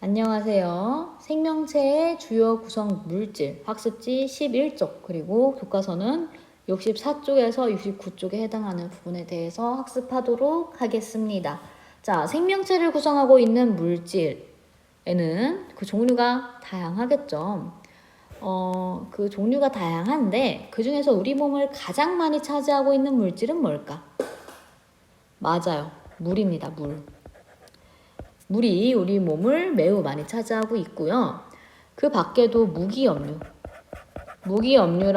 안녕하세요. 생명체의 주요 구성 물질 학습지 11쪽 그리고 교과서는 64쪽에서 69쪽에 해당하는 부분에 대해서 학습하도록 하겠습니다. 자, 생명체를 구성하고 있는 물질에는 그 종류가 다양하겠죠. 그 종류가 다양한데 그 중에서 우리 몸을 가장 많이 차지하고 있는 물질은 뭘까? 맞아요. 물입니다. 물. 물이 우리 몸을 매우 많이 차지하고 있고요. 그 밖에도 무기염류라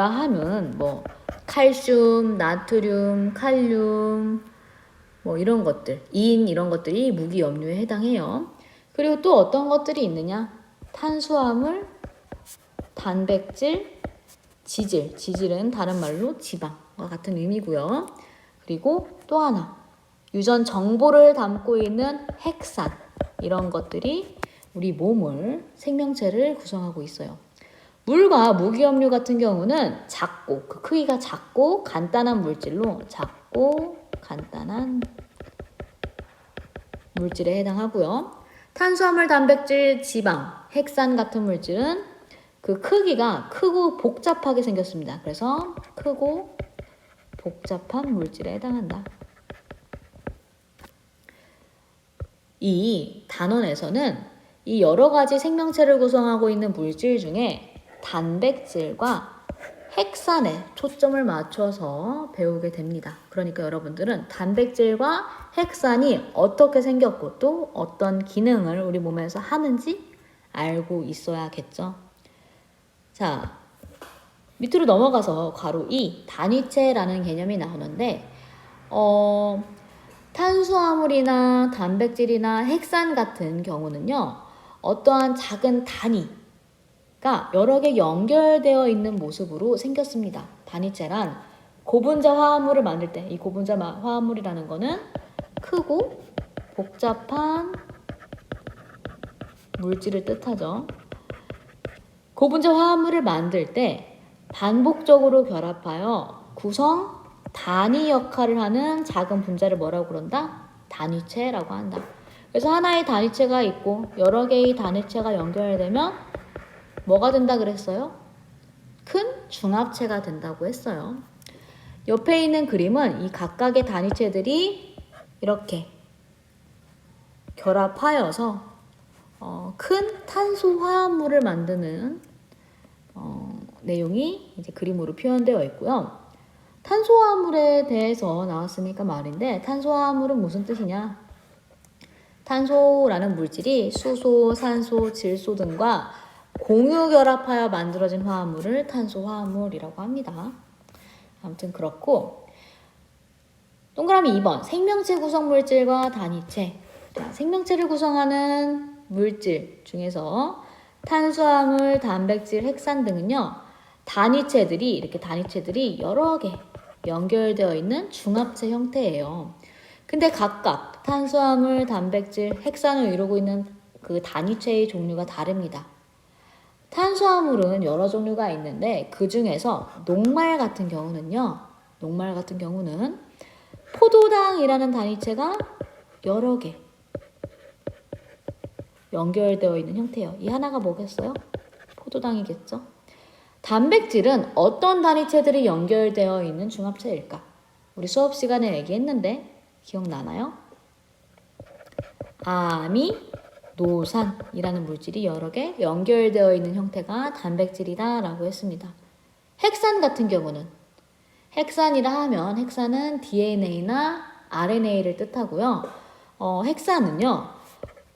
하면 뭐 칼슘, 나트륨, 칼륨 뭐 이런 것들, 인 이런 것들이 무기염류에 해당해요. 그리고 또 어떤 것들이 있느냐? 탄수화물, 단백질, 지질은 다른 말로 지방과 같은 의미고요. 그리고 또 하나, 유전 정보를 담고 있는 핵산 이런 것들이 우리 몸을 생명체를 구성하고 있어요. 물과 무기염류 같은 경우는 작고 그 크기가 작고 간단한 물질로 작고 간단한 물질에 해당하고요. 탄수화물, 단백질, 지방, 핵산 같은 물질은 그 크기가 크고 복잡하게 생겼습니다. 그래서 크고 복잡한 물질에 해당한다. 이 단원에서는 이 여러 가지 생명체를 구성하고 있는 물질 중에 단백질과 핵산에 초점을 맞춰서 배우게 됩니다. 그러니까 여러분들은 단백질과 핵산이 어떻게 생겼고 또 어떤 기능을 우리 몸에서 하는지 알고 있어야겠죠. 자, 밑으로 넘어가서 괄호 2, 단위체라는 개념이 나오는데 탄수화물이나 단백질이나 핵산 같은 경우는요. 어떠한 작은 단위가 여러 개 연결되어 있는 모습으로 생겼습니다. 단위체란 고분자 화합물을 만들 때 이 고분자 화합물이라는 거는 크고 복잡한 물질을 뜻하죠. 고분자 화합물을 만들 때 반복적으로 결합하여 구성 단위 역할을 하는 작은 분자를 뭐라고 그런다? 단위체라고 한다. 그래서 하나의 단위체가 있고 여러 개의 단위체가 연결되면 뭐가 된다 그랬어요? 큰 중합체가 된다고 했어요. 옆에 있는 그림은 이 각각의 단위체들이 이렇게 결합하여서 큰 탄소 화합물을 만드는 내용이 이제 그림으로 표현되어 있고요. 탄소화물에 대해서 나왔으니까 말인데 탄소화물은 무슨 뜻이냐? 탄소라는 물질이 수소, 산소, 질소 등과 공유 결합하여 만들어진 화합물을 탄소화물이라고 합니다. 아무튼 그렇고 동그라미 2번 생명체 구성 물질과 단위체. 자, 생명체를 구성하는 물질 중에서 탄수화물, 단백질, 핵산 등은요. 이렇게 단위체들이 여러 개 연결되어 있는 중합체 형태예요. 근데 각각 탄수화물, 단백질, 핵산을 이루고 있는 그 단위체의 종류가 다릅니다. 탄수화물은 여러 종류가 있는데 그 중에서 녹말 같은 경우는 포도당이라는 단위체가 여러 개 연결되어 있는 형태예요. 이 하나가 뭐겠어요? 포도당이겠죠? 단백질은 어떤 단위체들이 연결되어 있는 중합체일까? 우리 수업 시간에 얘기했는데 기억나나요? 아미노산이라는 물질이 여러 개 연결되어 있는 형태가 단백질이다 라고 했습니다. 핵산 같은 경우는 핵산이라 하면 핵산은 DNA나 RNA를 뜻하고요. 핵산은요.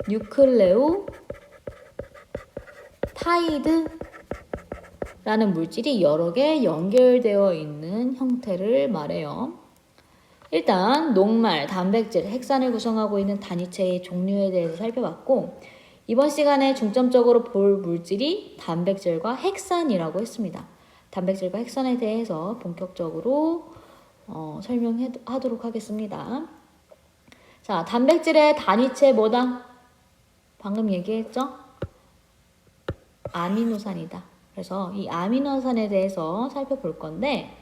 뉴클레오타이드라는 물질이 여러 개 연결되어 있는 형태를 말해요. 일단 녹말, 단백질, 핵산을 구성하고 있는 단위체의 종류에 대해서 살펴봤고 이번 시간에 중점적으로 볼 물질이 단백질과 핵산이라고 했습니다. 단백질과 핵산에 대해서 본격적으로 설명하도록 하겠습니다. 자, 단백질의 단위체 뭐다? 방금 얘기했죠? 아미노산이다. 그래서 이 아미노산에 대해서 살펴볼 건데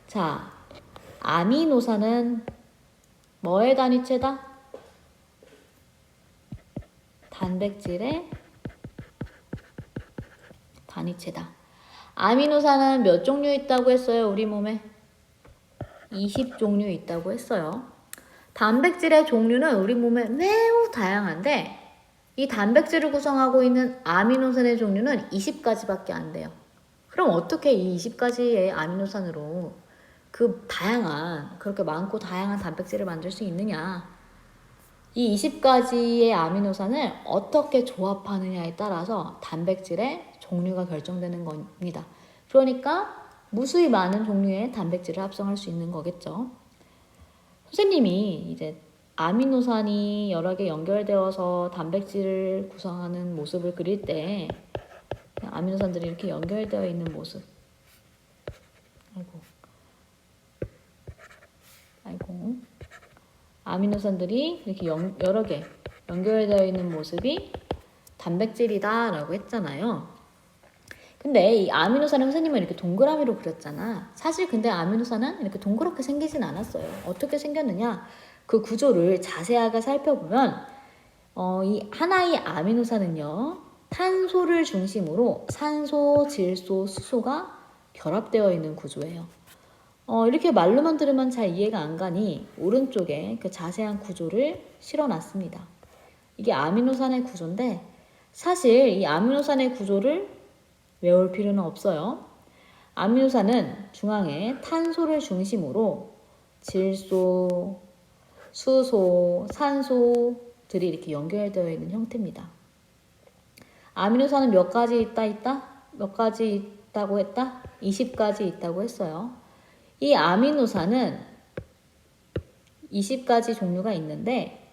자, 아미노산은 뭐의 단위체다? 단백질의 단위체다. 아미노산은 몇 종류 있다고 했어요? 우리 몸에 20종류 있다고 했어요. 단백질의 종류는 우리 몸에 매우 다양한데 이 단백질을 구성하고 있는 아미노산의 종류는 20가지밖에 안 돼요. 그럼 어떻게 이 20가지의 아미노산으로 그 다양한, 그렇게 많고 다양한 단백질을 만들 수 있느냐? 이 20가지의 아미노산을 어떻게 조합하느냐에 따라서 단백질의 종류가 결정되는 겁니다. 그러니까 무수히 많은 종류의 단백질을 합성할 수 있는 거겠죠. 선생님이 이제 아미노산이 여러 개 연결되어서 단백질을 구성하는 모습을 그릴 때 아미노산들이 이렇게 연결되어 있는 모습. 아이고. 아미노산들이 이렇게 여러 개 연결되어 있는 모습이 단백질이다 라고 했잖아요. 근데 이 아미노산을 선생님은 이렇게 동그라미로 그렸잖아. 사실 근데 아미노산은 이렇게 동그랗게 생기진 않았어요. 어떻게 생겼느냐? 그 구조를 자세하게 살펴보면 이 하나의 아미노산은요. 탄소를 중심으로 산소, 질소, 수소가 결합되어 있는 구조예요. 이렇게 말로만 들으면 잘 이해가 안 가니 오른쪽에 그 자세한 구조를 실어놨습니다. 이게 아미노산의 구조인데 사실 이 아미노산의 구조를 외울 필요는 없어요. 아미노산은 중앙에 탄소를 중심으로 질소, 수소, 산소들이 이렇게 연결되어 있는 형태입니다. 아미노산은 몇 가지 있다? 몇 가지 있다고 했다? 20가지 있다고 했어요. 이 아미노산은 20가지 종류가 있는데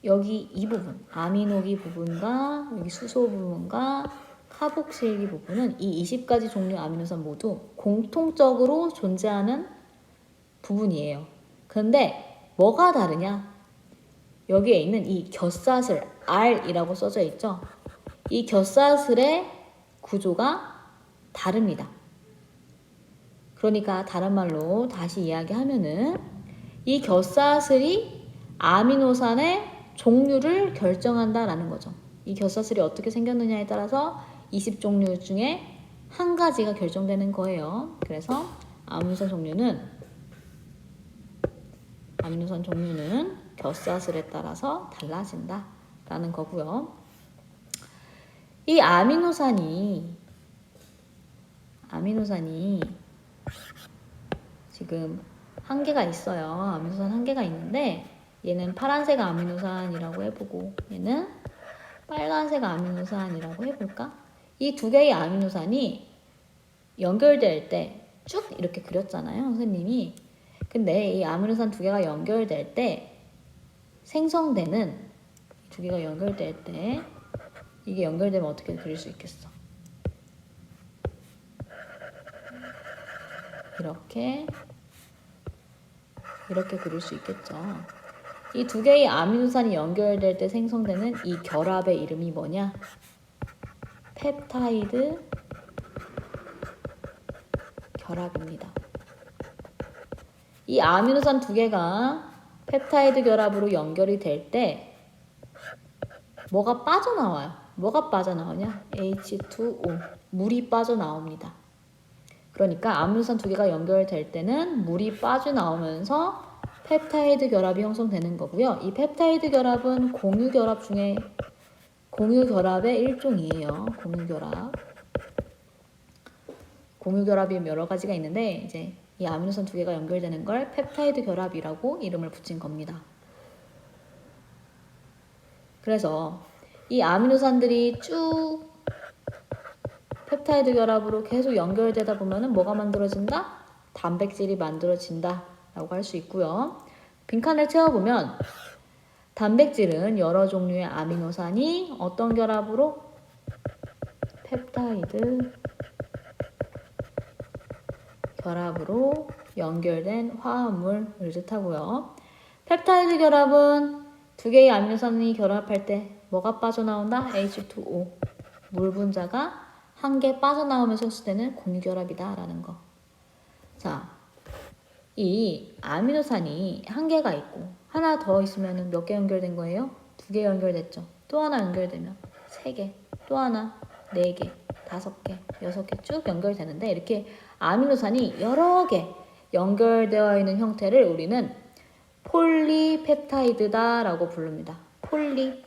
여기 이 부분, 아미노기 부분과 여기 수소 부분과 카복실기 부분은 이 20가지 종류 아미노산 모두 공통적으로 존재하는 부분이에요. 그런데 뭐가 다르냐? 여기에 있는 이 곁사슬 R이라고 써져 있죠? 이 곁사슬의 구조가 다릅니다. 그러니까 다른 말로 다시 이야기하면은 이 곁사슬이 아미노산의 종류를 결정한다라는 거죠. 이 곁사슬이 어떻게 생겼느냐에 따라서 20종류 중에 한 가지가 결정되는 거예요. 그래서 아미노산 종류는 곁사슬에 따라서 달라진다라는 거고요. 이 아미노산이 지금 한 개가 있어요. 아미노산 한 개가 있는데 얘는 파란색 아미노산이라고 해보고 얘는 빨간색 아미노산이라고 해볼까? 이 두 개의 아미노산이 연결될 때 쭉 이렇게 그렸잖아요, 선생님이. 근데 이 아미노산 두 개가 연결될 때 생성되는 두 개가 연결될 때 이게 연결되면 어떻게 그릴 수 있겠어? 이렇게 그릴 수 있겠죠. 이 두 개의 아미노산이 연결될 때 생성되는 이 결합의 이름이 뭐냐? 펩타이드 결합입니다. 이 아미노산 두 개가 펩타이드 결합으로 연결이 될 때 뭐가 빠져나와요? 뭐가 빠져나오냐? H2O, 물이 빠져나옵니다. 그러니까 아미노산 두 개가 연결될 때는 물이 빠져나오면서 펩타이드 결합이 형성되는 거고요. 이 펩타이드 결합은 공유 결합의 일종이에요. 공유 결합이 여러 가지가 있는데 이제 이 아미노산 두 개가 연결되는 걸 펩타이드 결합이라고 이름을 붙인 겁니다. 그래서 이 아미노산들이 쭉 펩타이드 결합으로 계속 연결되다 보면은 뭐가 만들어진다? 단백질이 만들어진다 라고 할 수 있고요. 빈칸을 채워보면 단백질은 여러 종류의 아미노산이 어떤 결합으로? 펩타이드 결합으로 연결된 화합물을 뜻하고요. 펩타이드 결합은 두 개의 아미노산이 결합할 때 뭐가 빠져나온다? H2O, 물 분자가 한 개 빠져나오면서 형성되는 공유결합이다 라는 거. 자, 이 아미노산이 한 개가 있고 하나 더 있으면 몇 개 연결된 거예요? 두 개 연결됐죠. 또 하나 연결되면 3개, 또 하나 4개, 5개, 6개 쭉 연결되는데 이렇게 아미노산이 여러 개 연결되어 있는 형태를 우리는 폴리펩타이드다라고 부릅니다. 폴리.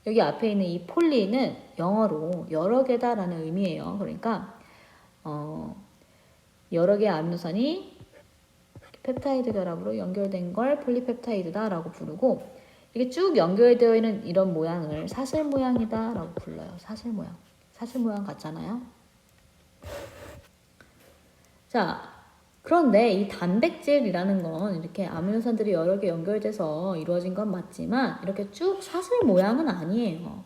여기 앞에 있는 이 폴리는 영어로 여러 개다라는 의미예요. 그러니까 여러 개의 아미노산이 펩타이드 결합으로 연결된 걸 폴리펩타이드다라고 부르고 이게 쭉 연결되어 있는 이런 모양을 사슬 모양이다라고 불러요. 사슬 모양. 사슬 모양 같잖아요. 자, 그런데 이 단백질이라는 건 이렇게 아미노산들이 여러 개 연결돼서 이루어진 건 맞지만 이렇게 쭉 사슬 모양은 아니에요.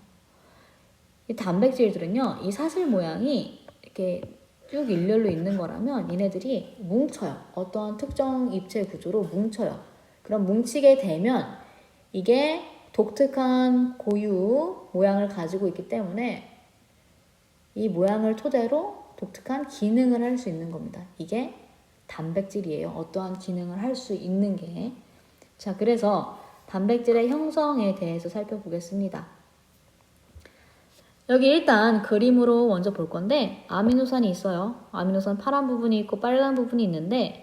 이 단백질들은요, 이 사슬 모양이 이렇게 쭉 일렬로 있는 거라면 얘네들이 뭉쳐요. 어떠한 특정 입체 구조로 뭉쳐요. 그럼 뭉치게 되면 이게 독특한 고유 모양을 가지고 있기 때문에 이 모양을 토대로 독특한 기능을 할 수 있는 겁니다. 이게 단백질이에요. 어떠한 기능을 할 수 있는 게. 자, 그래서 단백질의 형성에 대해서 살펴보겠습니다. 여기 일단 그림으로 먼저 볼 건데 아미노산이 있어요. 아미노산 파란 부분이 있고 빨간 부분이 있는데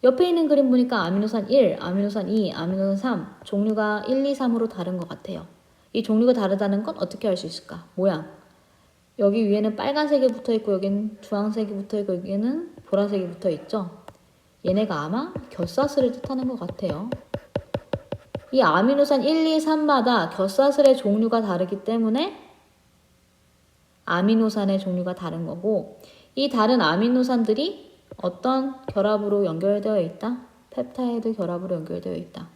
옆에 있는 그림 보니까 아미노산 1, 아미노산 2, 아미노산 3 종류가 1, 2, 3으로 다른 것 같아요. 이 종류가 다르다는 건 어떻게 알 수 있을까? 모양. 여기 위에는 빨간색이 붙어있고 여기는 주황색이 붙어있고 여기는 보라색이 붙어있죠. 얘네가 아마 겹사슬을 뜻하는 것 같아요. 이 아미노산 1, 2, 3마다 겹사슬의 종류가 다르기 때문에 아미노산의 종류가 다른 거고 이 다른 아미노산들이 어떤 결합으로 연결되어 있다? 펩타이드 결합으로 연결되어 있다.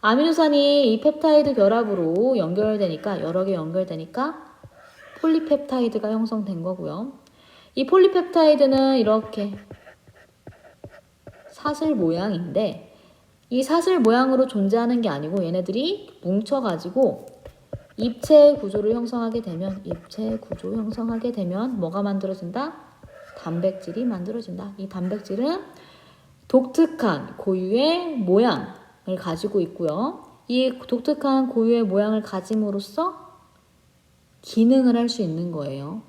아미노산이 이 펩타이드 결합으로 연결되니까 여러 개 연결되니까 폴리펩타이드가 형성된 거고요. 이 폴리펩타이드는 이렇게 사슬 모양인데 이 사슬 모양으로 존재하는 게 아니고 얘네들이 뭉쳐가지고 입체 구조를 형성하게 되면 뭐가 만들어진다? 단백질이 만들어진다. 이 단백질은 독특한 고유의 모양을 가지고 있고요. 이 독특한 고유의 모양을 가짐으로써 기능을 할 수 있는 거예요.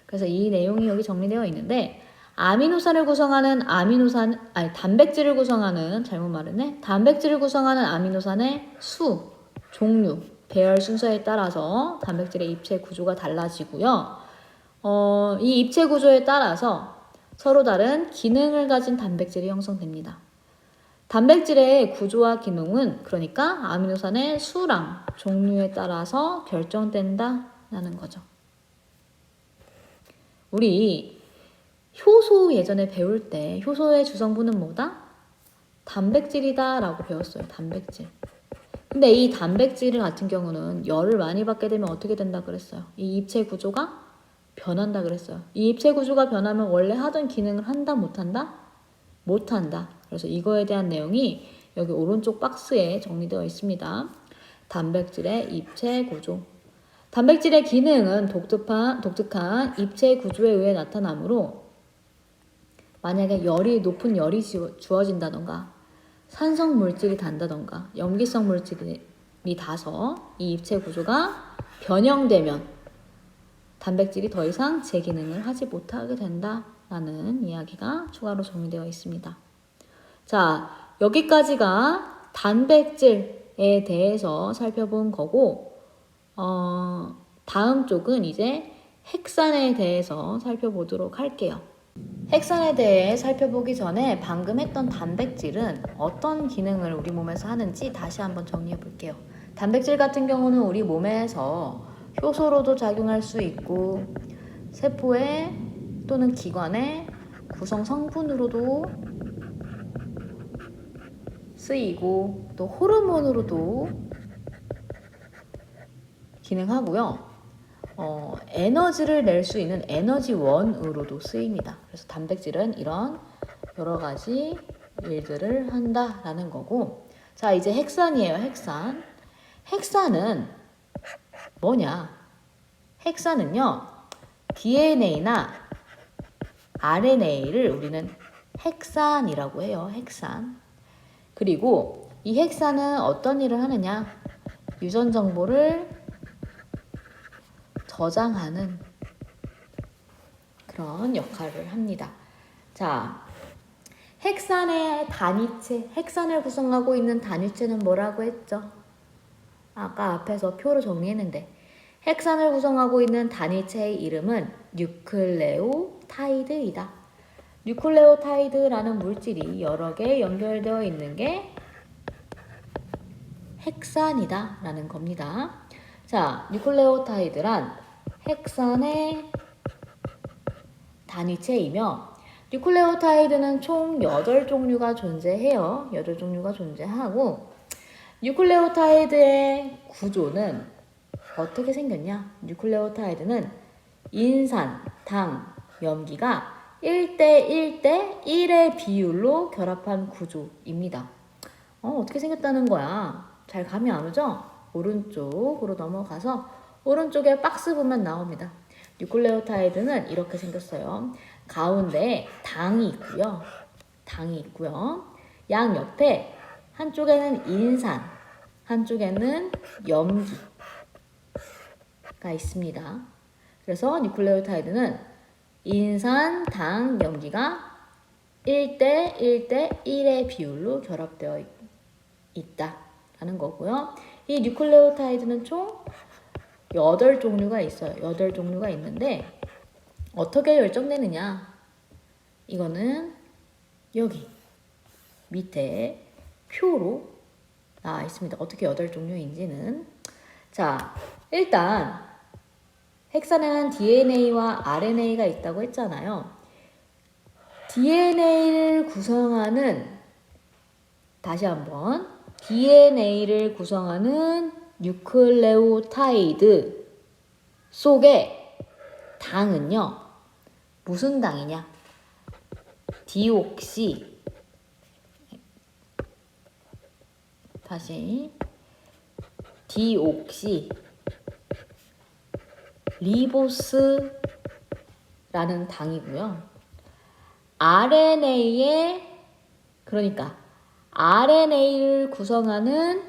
그래서 이 내용이 여기 정리되어 있는데 단백질을 구성하는 단백질을 구성하는 아미노산의 수, 종류, 배열 순서에 따라서 단백질의 입체 구조가 달라지고요. 이 입체 구조에 따라서 서로 다른 기능을 가진 단백질이 형성됩니다. 단백질의 구조와 기능은 그러니까 아미노산의 수랑 종류에 따라서 결정된다라는 거죠. 우리 효소 예전에 배울 때 효소의 주성분은 뭐다? 단백질이다 라고 배웠어요. 단백질. 근데 이 단백질 같은 경우는 열을 많이 받게 되면 어떻게 된다 그랬어요? 이 입체 구조가 변한다 그랬어요. 이 입체 구조가 변하면 원래 하던 기능을 한다 못한다? 못한다. 그래서 이거에 대한 내용이 여기 오른쪽 박스에 정리되어 있습니다. 단백질의 입체 구조. 단백질의 기능은 독특한 입체 구조에 의해 나타나므로 만약에 높은 열이 주어진다던가 산성 물질이 단다던가 염기성 물질이 닿아서 이 입체 구조가 변형되면 단백질이 더 이상 제 기능을 하지 못하게 된다라는 이야기가 추가로 정리되어 있습니다. 자, 여기까지가 단백질에 대해서 살펴본 거고 다음 쪽은 이제 핵산에 대해서 살펴보도록 할게요. 핵산에 대해 살펴보기 전에 방금 했던 단백질은 어떤 기능을 우리 몸에서 하는지 다시 한번 정리해 볼게요. 단백질 같은 경우는 우리 몸에서 효소로도 작용할 수 있고 세포에 또는 기관의 구성 성분으로도 쓰이고 또 호르몬으로도 기능하고요. 에너지를 낼 수 있는 에너지원으로도 쓰입니다. 그래서 단백질은 이런 여러 가지 일들을 한다라는 거고 자 이제 핵산이에요. 핵산은 뭐냐? 핵산은요. DNA나 RNA를 우리는 핵산이라고 해요. 핵산. 그리고 이 핵산은 어떤 일을 하느냐? 유전 정보를 저장하는 그런 역할을 합니다. 자, 헥산의 단위체, 헥산을 구성하고 있는 단위체는 뭐라고 했죠? 아까 앞에서 표로 정리했는데 헥산을 구성하고 있는 단위체의 이름은 뉴클레오타이드이다. 뉴클레오타이드라는 물질이 여러 개 연결되어 있는 게 헥산이다 라는 겁니다. 자, 뉴클레오타이드란 헥산의 단위체이며 뉴클레오타이드는 총 8종류가 존재해요. 8종류가 존재하고 뉴클레오타이드의 구조는 어떻게 생겼냐? 뉴클레오타이드는 인산, 당, 염기가 1대1대1의 비율로 결합한 구조입니다. 어떻게 생겼다는 거야? 잘 감이 안 오죠? 오른쪽으로 넘어가서 오른쪽에 박스 보면 나옵니다. 뉴클레오타이드는 이렇게 생겼어요. 가운데에 당이 있고요. 양 옆에 한쪽에는 인산, 한쪽에는 염기가 있습니다. 그래서 뉴클레오타이드는 인산, 당, 염기가 1대1대1의 비율로 결합되어 있다라는 거고요. 이 뉴클레오타이드는 총 8종류가 있어요. 8종류가 있는데 어떻게 결정되느냐? 이거는 여기 밑에 표로 나와 있습니다. 어떻게 8종류인지는. 자, 일단 헥산에는 DNA와 RNA가 있다고 했잖아요. DNA를 구성하는 다시 한번 DNA를 구성하는 뉴클레오타이드 속에 당은요. 무슨 당이냐? 디옥시 리보스라는 당이고요. RNA를 구성하는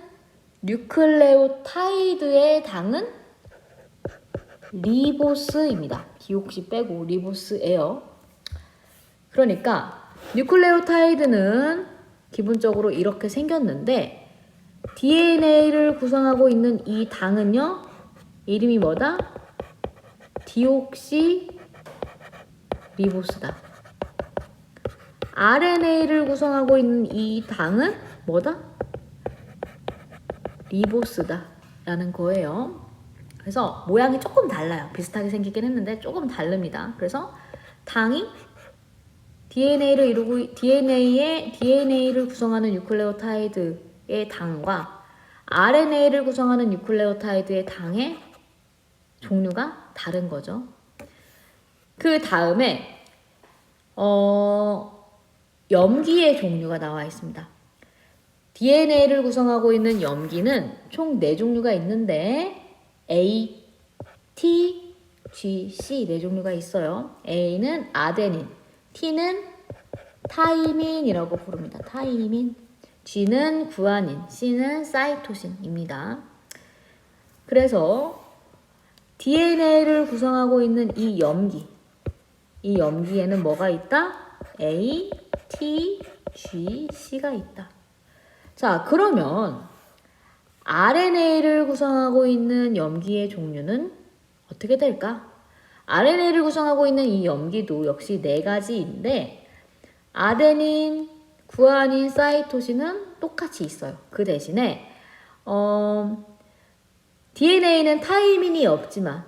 뉴클레오타이드의 당은 리보스입니다. 디옥시 빼고 리보스예요. 그러니까 뉴클레오타이드는 기본적으로 이렇게 생겼는데 DNA를 구성하고 있는 이 당은요. 이름이 뭐다? 디옥시 리보스다. RNA를 구성하고 있는 이 당은 뭐다? 리보스다 라는 거예요. 그래서 모양이 조금 달라요. 비슷하게 생기긴 했는데 조금 다릅니다. 그래서 당이 DNA를 구성하는 뉴클레오타이드의 당과 RNA를 구성하는 뉴클레오타이드의 당의 종류가 다른 거죠. 그 다음에 염기의 종류가 나와 있습니다. DNA를 구성하고 있는 염기는 총 4종류가 있는데 A, T, G, C 4종류가 있어요. A는 아데닌, T는 타이민이라고 부릅니다. 타이민. G는 구아닌, C는 사이토신입니다. 그래서 DNA를 구성하고 있는 이 염기에는 뭐가 있다? A, T, G, C가 있다. 자, 그러면 RNA를 구성하고 있는 염기의 종류는 어떻게 될까? RNA를 구성하고 있는 이 염기도 역시 4가지인데 아데닌, 구아닌, 사이토신은 똑같이 있어요. 그 대신에 DNA는 타이민이 없지만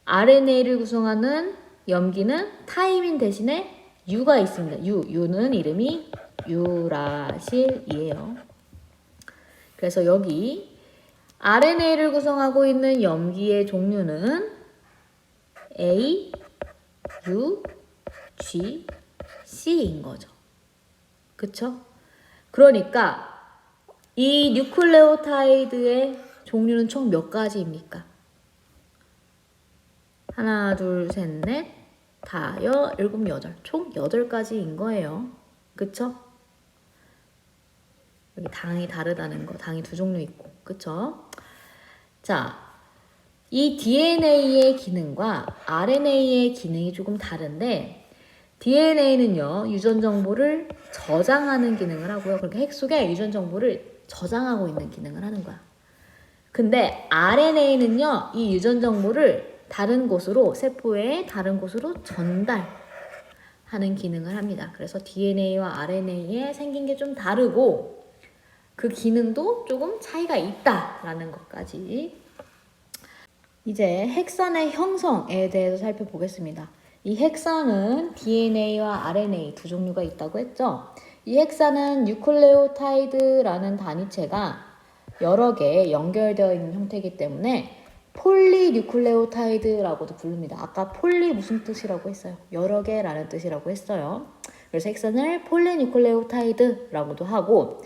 RNA를 구성하는 염기는 타이민 대신에 U가 있습니다. U는 이름이 유라실이에요. 그래서 여기 RNA를 구성하고 있는 염기의 종류는 A, U, G, C인 거죠. 그쵸? 그러니까 이 뉴클레오타이드의 종류는 총 몇 가지입니까? 하나, 둘, 셋, 넷, 다섯, 일곱, 여덟. 총 8가지인 거예요. 그쵸? 여기 당이 다르다는 거. 당이 2종류 있고. 그쵸? 자, 이 DNA의 기능과 RNA의 기능이 조금 다른데 DNA는요, 유전 정보를 저장하는 기능을 하고요. 그러니까 핵 속에 유전 정보를 저장하고 있는 기능을 하는 거야. 근데 RNA는요, 이 유전 정보를 다른 곳으로, 세포의 다른 곳으로 전달하는 기능을 합니다. 그래서 DNA와 RNA에 생긴 게 좀 다르고 그 기능도 조금 차이가 있다라는 것까지. 이제 핵산의 형성에 대해서 살펴보겠습니다. 이 핵산은 DNA와 RNA 두 종류가 있다고 했죠. 이 핵산은 뉴클레오타이드라는 단위체가 여러 개 연결되어 있는 형태이기 때문에 폴리뉴클레오타이드라고도 부릅니다. 아까 폴리 무슨 뜻이라고 했어요? 여러 개라는 뜻이라고 했어요. 그래서 핵산을 폴리뉴클레오타이드라고도 하고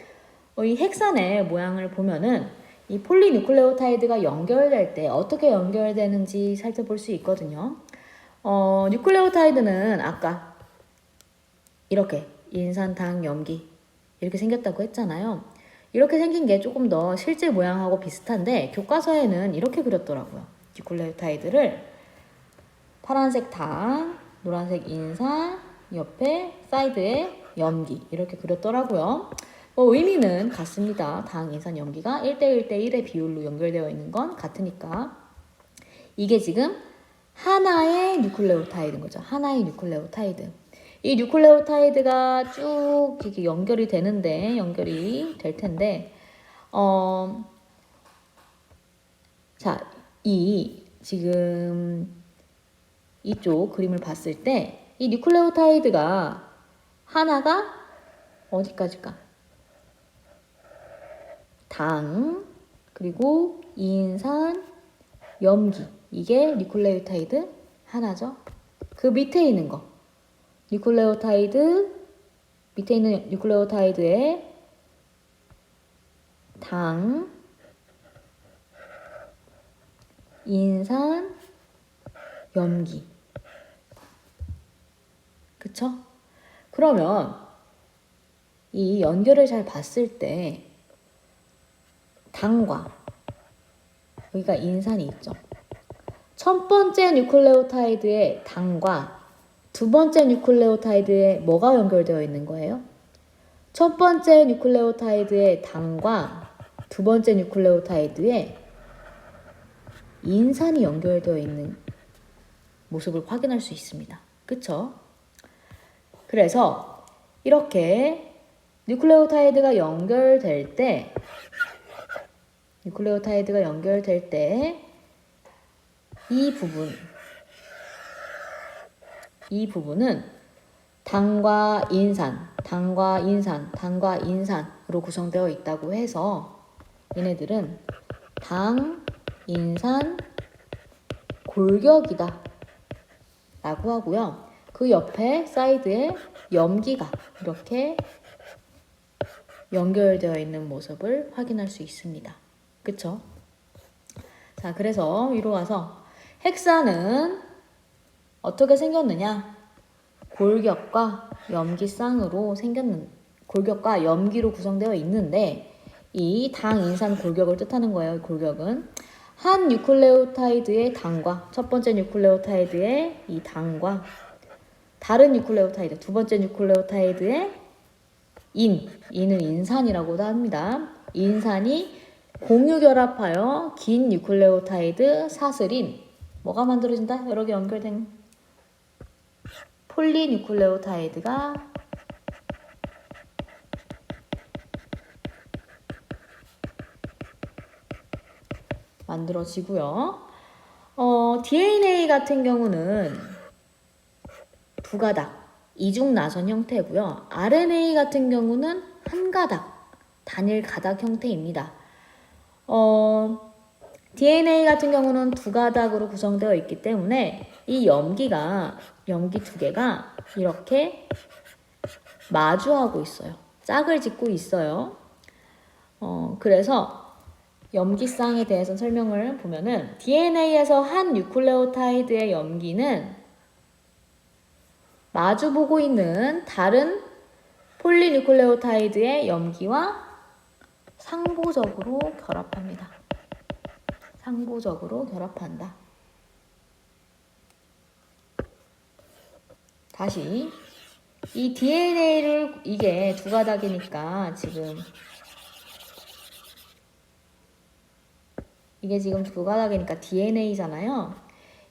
이 핵산의 모양을 보면은 이 폴리뉴클레오타이드가 연결될 때 어떻게 연결되는지 살펴볼 수 있거든요. 뉴클레오타이드는 아까 이렇게 인산, 당, 염기 이렇게 생겼다고 했잖아요. 이렇게 생긴 게 조금 더 실제 모양하고 비슷한데 교과서에는 이렇게 그렸더라고요. 뉴클레오타이드를 파란색 당, 노란색 인산, 옆에 사이드에 염기 이렇게 그렸더라고요. 의미는 같습니다. 당, 인산, 염기가 1대1대1의 비율로 연결되어 있는 건 같으니까. 이게 지금 하나의 뉴클레오타이드인 거죠. 하나의 뉴클레오타이드. 이 뉴클레오타이드가 쭉 이렇게 연결이 될 텐데, 자, 지금 이쪽 그림을 봤을 때, 이 뉴클레오타이드가 하나가 어디까지일까? 당, 그리고 인산, 염기. 이게 뉴클레오타이드 하나죠. 그 밑에 있는 거. 밑에 있는 뉴클레오타이드에 당, 인산, 염기. 그쵸? 그러면 이 연결을 잘 봤을 때 당과 여기가 인산이 있죠. 첫 번째 뉴클레오타이드의 당과 두 번째 뉴클레오타이드에 뭐가 연결되어 있는 거예요? 첫 번째 뉴클레오타이드의 당과 두 번째 뉴클레오타이드에 인산이 연결되어 있는 모습을 확인할 수 있습니다. 그쵸? 그래서 이렇게 뉴클레오타이드가 연결될 때 이 부분은 당과 인산으로 구성되어 있다고 해서 얘네들은 당, 인산, 골격이다 라고 하고요. 그 옆에 사이드에 염기가 이렇게 연결되어 있는 모습을 확인할 수 있습니다. 그쵸? 자, 그래서 위로 와서 핵산은 어떻게 생겼느냐? 골격과 염기로 구성되어 있는데 이 당, 인산, 골격을 뜻하는 거예요. 골격은 한 뉴클레오타이드의 당과 첫 번째 뉴클레오타이드의 이 당과 다른 뉴클레오타이드, 두 번째 뉴클레오타이드의 인은 인산이라고도 합니다. 인산이 공유결합하여 긴 뉴클레오타이드 사슬인 뭐가 만들어진다? 여러 개 연결된 폴리뉴클레오타이드가 만들어지고요. DNA 같은 경우는 두 가닥, 이중나선 형태고요. RNA 같은 경우는 한 가닥, 단일 가닥 형태입니다. DNA 같은 경우는 두 가닥으로 구성되어 있기 때문에 이 염기 두 개가 이렇게 마주하고 있어요. 짝을 짓고 있어요. 그래서 염기쌍에 대해서 설명을 보면은 DNA에서 한 뉴클레오타이드의 염기는 마주보고 있는 다른 폴리뉴클레오타이드의 염기와 상부적으로 결합합니다. 상부적으로 결합한다. 다시 이 DNA를 이게 두 가닥이니까 지금 이게 지금 두 가닥이니까 DNA잖아요.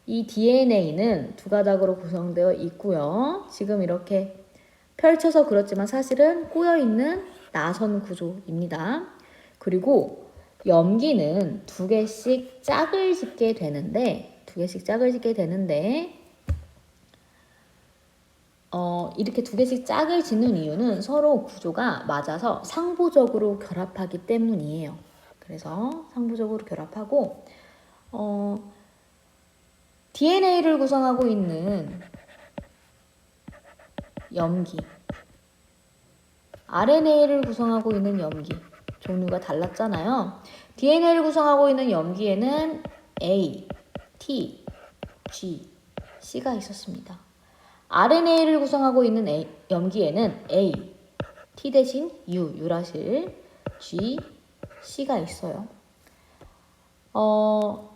이 DNA는 두 가닥으로 구성되어 있고요. 지금 이렇게 펼쳐서 그렇지만 사실은 꼬여있는 나선 구조입니다. 그리고 염기는 두 개씩 짝을 짓게 되는데 이렇게 두 개씩 짝을 짓는 이유는 서로 구조가 맞아서 상부적으로 결합하기 때문이에요. 그래서 상부적으로 결합하고 DNA를 구성하고 있는 염기, RNA를 구성하고 있는 염기 종류가 달랐잖아요. DNA를 구성하고 있는 염기에는 A, T, G, C가 있었습니다. RNA를 구성하고 있는 염기에는 A, T 대신 U, 유라실, G, C가 있어요.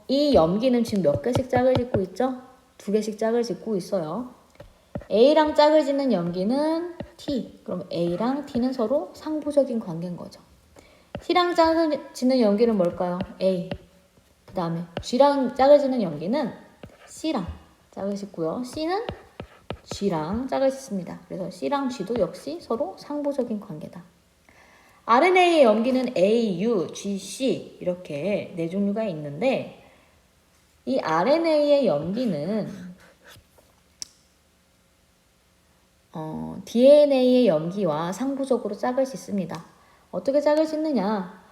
이 염기는 지금 몇 개씩 짝을 짓고 있죠? 두 개씩 짝을 짓고 있어요. A랑 짝을 짓는 염기는 T. 그럼 A랑 T는 서로 상부적인 관계인 거죠. T랑 짝을 짓는 염기는 뭘까요? A. 그 다음에 G랑 짝을 짓는 염기는 C랑 짝을 짓고요. C는 G랑 짝을 짓습니다. 그래서 C랑 G도 역시 서로 상부적인 관계다. RNA의 염기는 A, U, G, C 이렇게 네 종류가 있는데 이 RNA의 염기는 DNA의 염기와 상부적으로 짝을 짓습니다. 어떻게 짝을 짓느냐?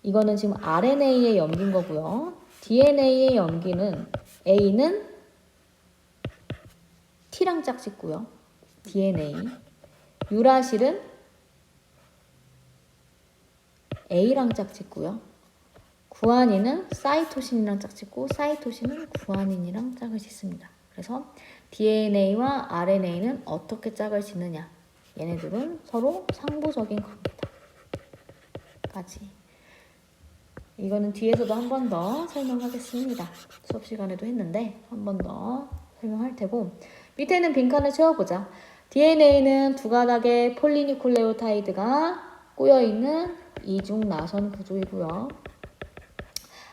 이거는 지금 RNA의 염기인 거고요. DNA의 염기는 A는 T랑 짝 짓고요. DNA. 유라실은 A랑 짝 짓고요. 구아닌은 사이토신이랑 짝 짓고 사이토신은 구아닌이랑 짝을 짓습니다. 그래서 DNA와 RNA는 어떻게 짝을 짓느냐? 얘네들은 서로 상부적인 관계다. 까지. 이거는 뒤에서도 한 번 더 설명하겠습니다. 수업 시간에도 했는데 한 번 더 설명할 테고 밑에는 빈칸을 채워보자. DNA는 두 가닥의 폴리뉴클레오타이드가 꼬여있는 이중 나선 구조이고요.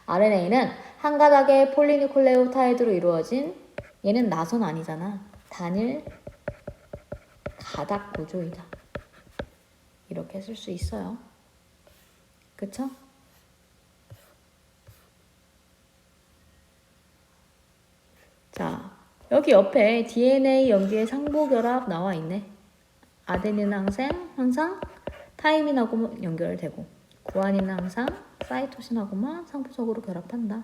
RNA는 한 가닥의 폴리뉴클레오타이드로 이루어진 얘는 나선 아니잖아. 단일 가닥 구조이다. 이렇게 쓸 수 있어요. 그쵸? 자, 여기 옆에 DNA 염기의 상부결합 나와 있네. 아데닌은 항상 타이민하고 연결되고 구아닌은 항상 사이토신하고만 상부적으로 결합한다.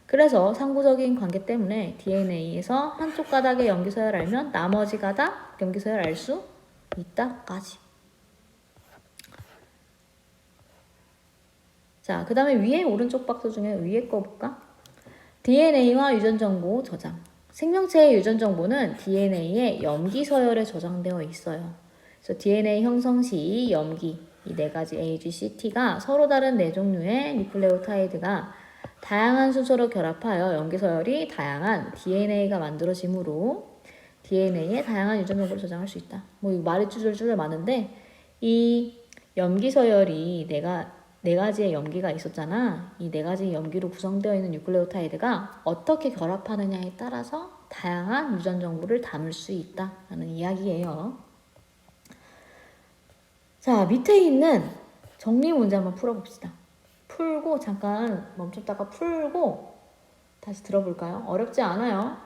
그래서 상부적인 관계 때문에 DNA에서 한쪽 가닥의 염기서열 알면 나머지 가닥 염기서열 알 수 있다까지. 자, 그 다음에 위에 오른쪽 박스 중에 위에 거 볼까? DNA와 유전정보 저장. 생명체의 유전정보는 DNA의 염기서열에 저장되어 있어요. 그래서 DNA 형성 시 염기, 이 네 가지 A, G, C, T가 서로 다른 네 종류의 뉴클레오타이드가 다양한 순서로 결합하여 염기서열이 다양한 DNA가 만들어지므로 DNA에 다양한 유전정보를 저장할 수 있다. 뭐 이거 말이 쭈글쭈글 많은데 이 염기서열이 네 가지의 염기가 있었잖아. 이 네 가지 염기로 구성되어 있는 뉴클레오타이드가 어떻게 결합하느냐에 따라서 다양한 유전 정보를 담을 수 있다라는 이야기예요. 자, 밑에 있는 정리 문제 한번 풀어봅시다. 풀고 잠깐 멈췄다가 풀고 다시 들어볼까요? 어렵지 않아요.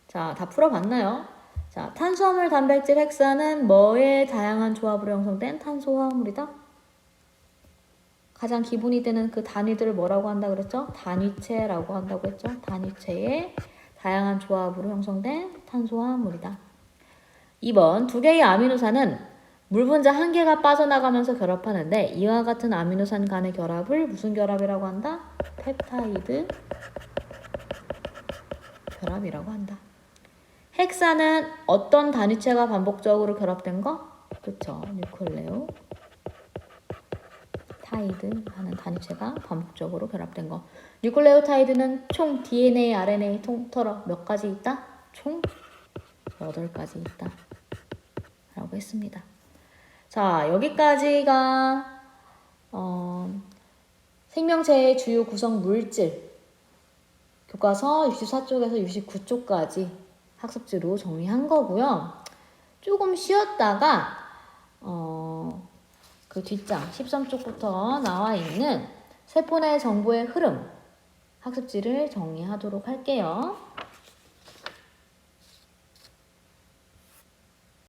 자, 다 풀어봤나요? 자, 탄수화물, 단백질, 핵산은 뭐의 다양한 조합으로 형성된 탄소화합물이다? 가장 기본이 되는 그 단위들을 뭐라고 한다 그랬죠? 단위체라고 한다고 했죠? 단위체의 다양한 조합으로 형성된 탄소화합물이다. 2번, 두 개의 아미노산은 물 분자 한 개가 빠져나가면서 결합하는데 이와 같은 아미노산 간의 결합을 무슨 결합이라고 한다? 펩타이드 결합이라고 한다. 헥사는 어떤 단위체가 반복적으로 결합된 거? 그쵸. 뉴클레오 타이드 하는 단위체가 반복적으로 결합된 거. 뉴클레오타이드는 총 DNA, RNA 통틀어 몇 가지 있다? 총 8가지 있다. 라고 했습니다. 자, 여기까지가 생명체의 주요 구성 물질 교과서 64쪽에서 69쪽까지 학습지로 정리한 거고요. 조금 쉬었다가 그 뒷장 13쪽부터 나와 있는 세포 내 정보의 흐름 학습지를 정리하도록 할게요.